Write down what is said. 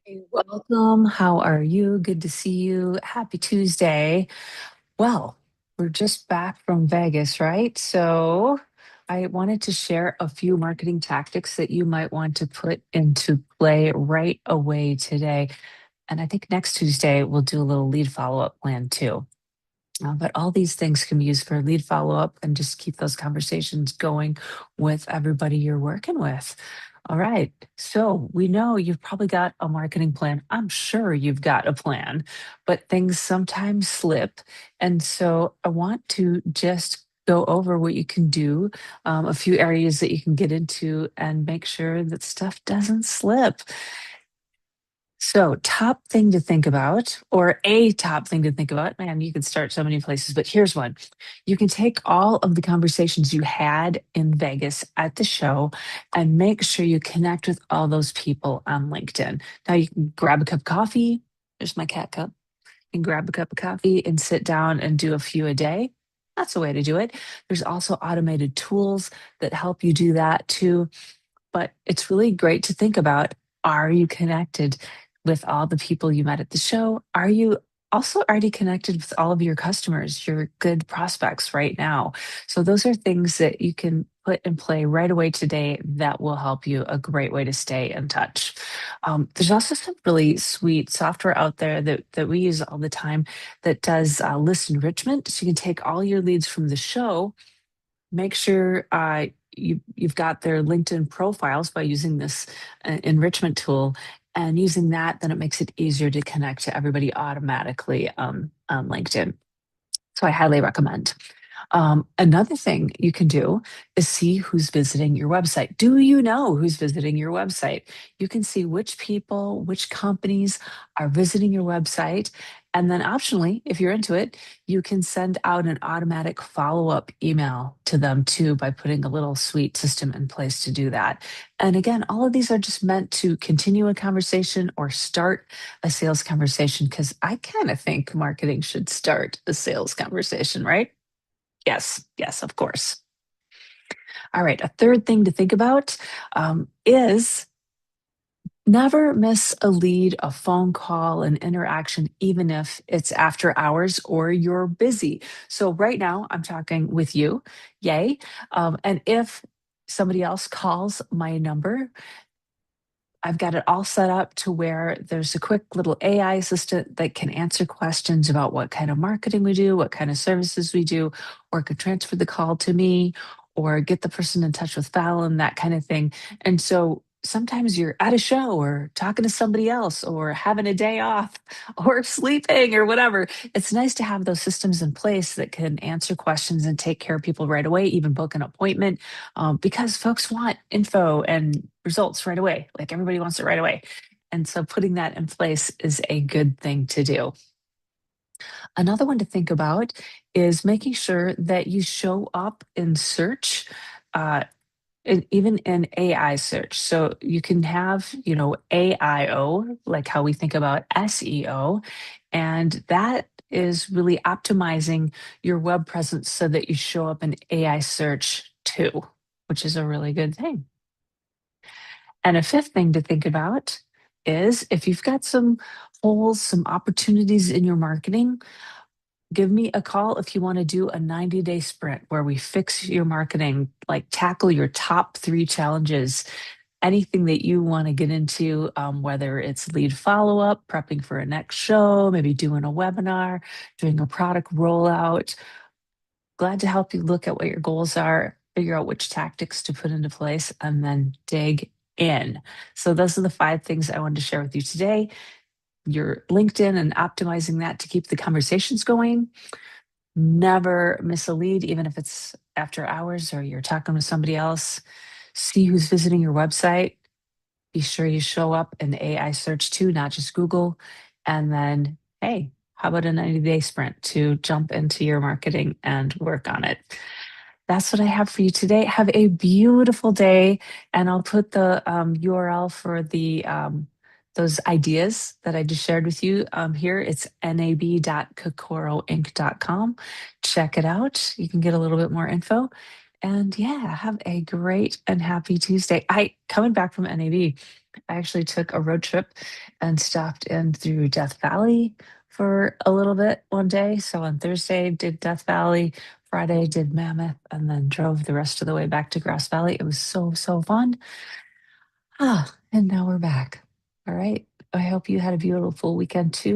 Hey, welcome. How are you? Good to see you. Happy Tuesday. Well, we're just back from Vegas, right? So I wanted to share a few marketing tactics that you might want to put into play right away today. And I think next Tuesday we'll do a little lead follow-up plan too. But all these things can be used for lead follow-up and just keep those conversations going with everybody you're working with. All right. So we know you've probably got a marketing plan. I'm sure you've got a plan, but things sometimes slip. And so I want to just go over what you can do, a few areas that you can get into and make sure that stuff doesn't slip. So, top thing to think about, or a top thing to think about, man, you could start so many places, but here's one. You can take all of the conversations you had in Vegas at the show and make sure you connect with all those people on LinkedIn. Now, you can grab a cup of coffee. There's my cat cup. You can grab a cup of coffee and sit down and do a few a day. That's a way to do it. There's also automated tools that help you do that too. But it's really great to think about, are you connected with all the people you met at the show? Are you also already connected with all of your customers, your good prospects right now? So those are things that you can put in play right away today that will help you, a great way to stay in touch. There's also some really sweet software out there that we use all the time that does list enrichment. So you can take all your leads from the show, make sure you've got their LinkedIn profiles by using this enrichment tool. And using that, then it makes it easier to connect to everybody automatically on LinkedIn. So I highly recommend. Another thing you can do is see who's visiting your website. Do you know who's visiting your website? You can see which people, which companies are visiting your website. And then, optionally, if you're into it, you can send out an automatic follow up email to them too by putting a little sweet system in place to do that. And again, all of these are just meant to continue a conversation or start a sales conversation because I kind of think marketing should start a sales conversation, right? Yes, yes, of course. All right. A third thing to think about is never miss a lead, a phone call, an interaction, even if it's after hours or you're busy. So, right now, I'm talking with you. Yay. And if somebody else calls my number, I've got it all set up to where there's a quick little AI assistant that can answer questions about what kind of marketing we do, what kind of services we do, or could transfer the call to me or get the person in touch with Fallon, that kind of thing. And so sometimes you're at a show or talking to somebody else or having a day off or sleeping or whatever. It's nice to have those systems in place that can answer questions and take care of people right away, even book an appointment, because folks want info and results right away. Like everybody wants it right away. And so putting that in place is a good thing to do. Another one to think about is making sure that you show up in search. Even in AI search. So you can have, AIO, like how we think about SEO, and that is really optimizing your web presence so that you show up in AI search too, which is a really good thing. And a fifth thing to think about is if you've got some holes, some opportunities in your marketing, give me a call if you want to do a 90-day sprint where we fix your marketing, like tackle your top three challenges, anything that you want to get into, whether it's lead follow up, prepping for a next show, maybe doing a webinar, doing a product rollout. Glad to help you look at what your goals are, figure out which tactics to put into place, and then dig in. So, those are the 5 things I wanted to share with you today. Your LinkedIn and optimizing that to keep the conversations going. Never miss a lead, even if it's after hours or you're talking with somebody else. See who's visiting your website. Be sure you show up in the AI search too, not just Google. And then, hey, how about a 90-day sprint to jump into your marketing and work on it? That's what I have for you today. Have a beautiful day. And I'll put the URL for the those ideas that I just shared with you here. It's nab.kokoroinc.com. Check it out. You can get a little bit more info. And yeah, have a great and happy Tuesday. I coming back from NAB. I actually took a road trip and stopped in through Death Valley for a little bit one day. So on Thursday, did Death Valley. Friday, did Mammoth, and then drove the rest of the way back to Grass Valley. It was so, so fun. And now we're back. All right. I hope you had a beautiful weekend too.